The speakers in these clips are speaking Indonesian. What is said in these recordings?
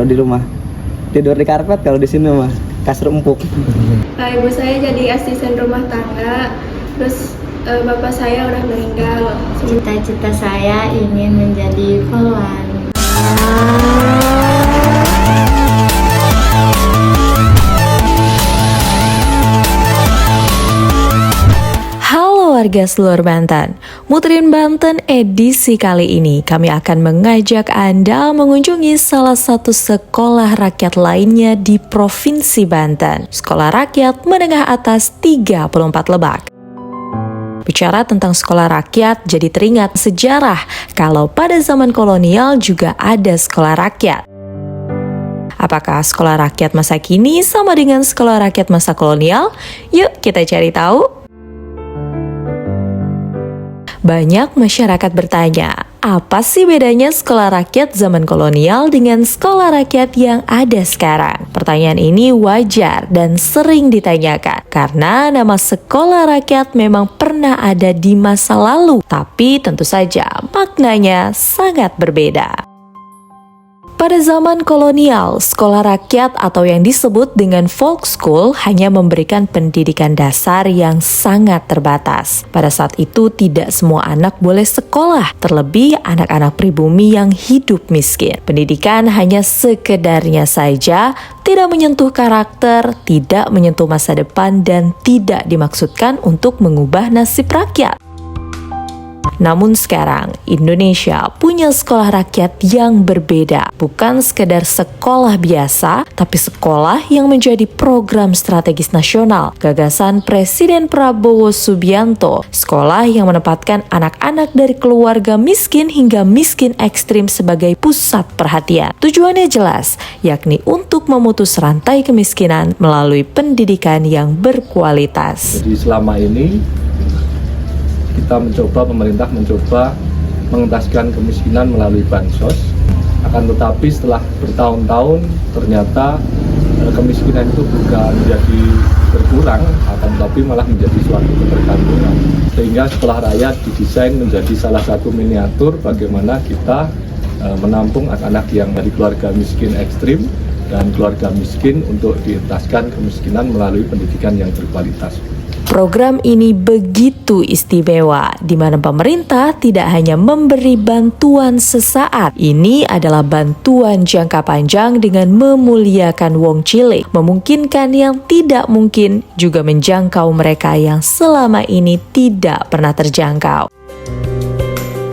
kalau di rumah. Tidur di karpet, kalau di sini mah kasur empuk. Ibu saya jadi asisten rumah tangga, terus bapak saya udah meninggal. Cita-cita saya ingin menjadi poluan. Halo warga seluruh Banten, Muterin Banten edisi kali ini kami akan mengajak Anda mengunjungi salah satu sekolah rakyat lainnya di Provinsi Banten, Sekolah Rakyat Menengah Atas 34 Lebak. Bicara tentang sekolah rakyat, jadi teringat sejarah kalau pada zaman kolonial juga ada sekolah rakyat. Apakah sekolah rakyat masa kini sama dengan sekolah rakyat masa kolonial? Yuk kita cari tahu. Banyak masyarakat bertanya, apa sih bedanya sekolah rakyat zaman kolonial dengan sekolah rakyat yang ada sekarang? Pertanyaan ini wajar dan sering ditanyakan karena nama sekolah rakyat memang pernah ada di masa lalu, tapi tentu saja maknanya sangat berbeda. Pada zaman kolonial, sekolah rakyat atau yang disebut dengan folk school hanya memberikan pendidikan dasar yang sangat terbatas. Pada saat itu tidak semua anak boleh sekolah, terlebih anak-anak pribumi yang hidup miskin. Pendidikan hanya sekedarnya saja, tidak menyentuh karakter, tidak menyentuh masa depan, dan tidak dimaksudkan untuk mengubah nasib rakyat. Namun sekarang, Indonesia punya sekolah rakyat yang berbeda. Bukan sekedar sekolah biasa, tapi sekolah yang menjadi program strategis nasional. Gagasan Presiden Prabowo Subianto, sekolah yang menempatkan anak-anak dari keluarga miskin hingga miskin ekstrim sebagai pusat perhatian. Tujuannya jelas, yakni untuk memutus rantai kemiskinan melalui pendidikan yang berkualitas. Jadi selama ini pemerintah mencoba mengentaskan kemiskinan melalui bansos. Akan tetapi setelah bertahun-tahun ternyata kemiskinan itu bukan menjadi berkurang, akan tetapi malah menjadi suatu ketergantungan. Sehingga sekolah rakyat didesain menjadi salah satu miniatur bagaimana kita menampung anak-anak yang dari keluarga miskin ekstrim dan keluarga miskin untuk dientaskan kemiskinan melalui pendidikan yang berkualitas. Program ini begitu istimewa, di mana pemerintah tidak hanya memberi bantuan sesaat. Ini adalah bantuan jangka panjang dengan memuliakan wong cilik, memungkinkan yang tidak mungkin, juga menjangkau mereka yang selama ini tidak pernah terjangkau.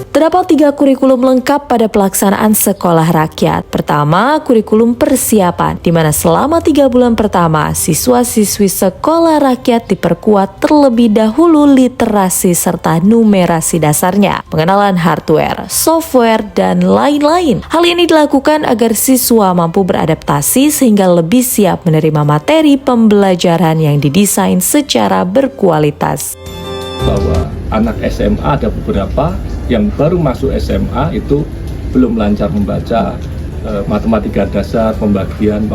Terdapat 3 kurikulum lengkap pada pelaksanaan sekolah rakyat. Pertama, kurikulum persiapan, di mana selama 3 bulan pertama, siswa-siswi sekolah rakyat diperkuat terlebih dahulu literasi serta numerasi dasarnya, pengenalan hardware, software, dan lain-lain. Hal ini dilakukan agar siswa mampu beradaptasi sehingga lebih siap menerima materi pembelajaran yang didesain secara berkualitas. Bahwa anak SMA ada beberapa yang baru masuk SMA itu belum lancar membaca, matematika dasar, pembagian,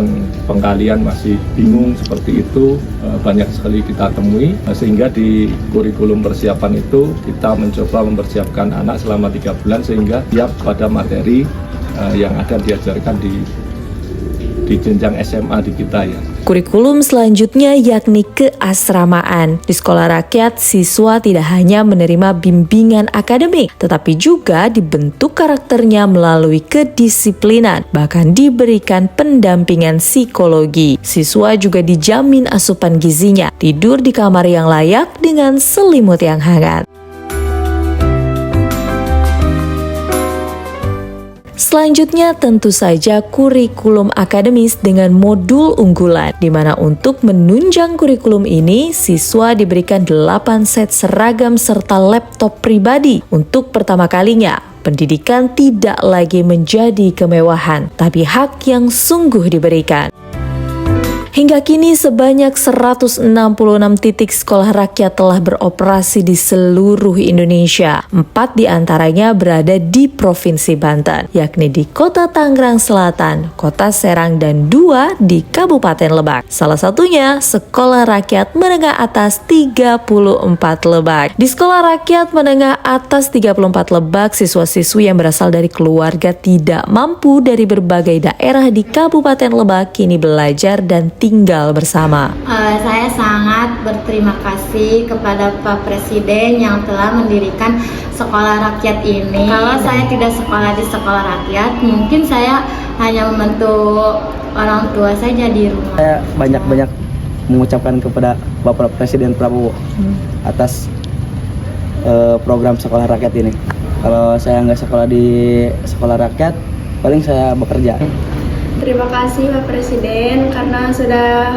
pengkalian masih bingung seperti itu, banyak sekali kita temui, sehingga di kurikulum persiapan itu kita mencoba mempersiapkan anak selama 3 bulan sehingga siap pada materi yang akan diajarkan di jenjang SMA di kita ya. Kurikulum selanjutnya yakni keasramaan. Di sekolah rakyat, siswa tidak hanya menerima bimbingan akademik, tetapi juga dibentuk karakternya melalui kedisiplinan, bahkan diberikan pendampingan psikologi. Siswa juga dijamin asupan gizinya, tidur di kamar yang layak dengan selimut yang hangat. Selanjutnya tentu saja kurikulum akademis dengan modul unggulan, di mana untuk menunjang kurikulum ini, siswa diberikan 8 set seragam serta laptop pribadi. Untuk pertama kalinya, pendidikan tidak lagi menjadi kemewahan, tapi hak yang sungguh diberikan. Hingga kini sebanyak 166 titik sekolah rakyat telah beroperasi di seluruh Indonesia. 4 diantaranya berada di Provinsi Banten, yakni di Kota Tangerang Selatan, Kota Serang, dan 2 di Kabupaten Lebak. Salah satunya Sekolah Rakyat Menengah Atas 34 Lebak. Di Sekolah Rakyat Menengah Atas 34 Lebak, siswa-siswi yang berasal dari keluarga tidak mampu dari berbagai daerah di Kabupaten Lebak kini belajar dan tinggal bersama. Saya sangat berterima kasih kepada Pak Presiden yang telah mendirikan sekolah rakyat ini. Kalau saya tidak sekolah di sekolah rakyat, mungkin saya hanya membantu orang tua saja di rumah. Saya banyak-banyak mengucapkan kepada Bapak Presiden Prabowo atas program sekolah rakyat ini. Kalau saya nggak sekolah di sekolah rakyat, paling saya bekerja. Terima kasih Pak Presiden karena sudah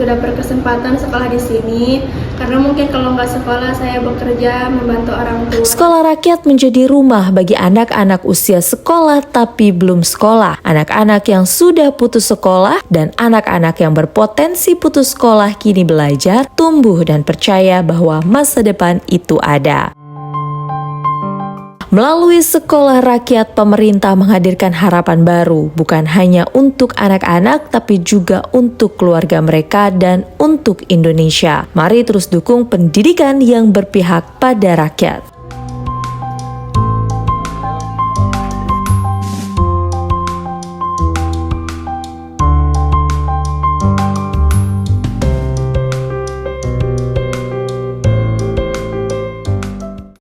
berkesempatan sekolah di sini. Karena mungkin kalau nggak sekolah saya bekerja membantu orang tua. Sekolah rakyat menjadi rumah bagi anak-anak usia sekolah tapi belum sekolah, anak-anak yang sudah putus sekolah, dan anak-anak yang berpotensi putus sekolah kini belajar, tumbuh, dan percaya bahwa masa depan itu ada. Melalui sekolah rakyat, pemerintah menghadirkan harapan baru, bukan hanya untuk anak-anak, tapi juga untuk keluarga mereka dan untuk Indonesia. Mari terus dukung pendidikan yang berpihak pada rakyat.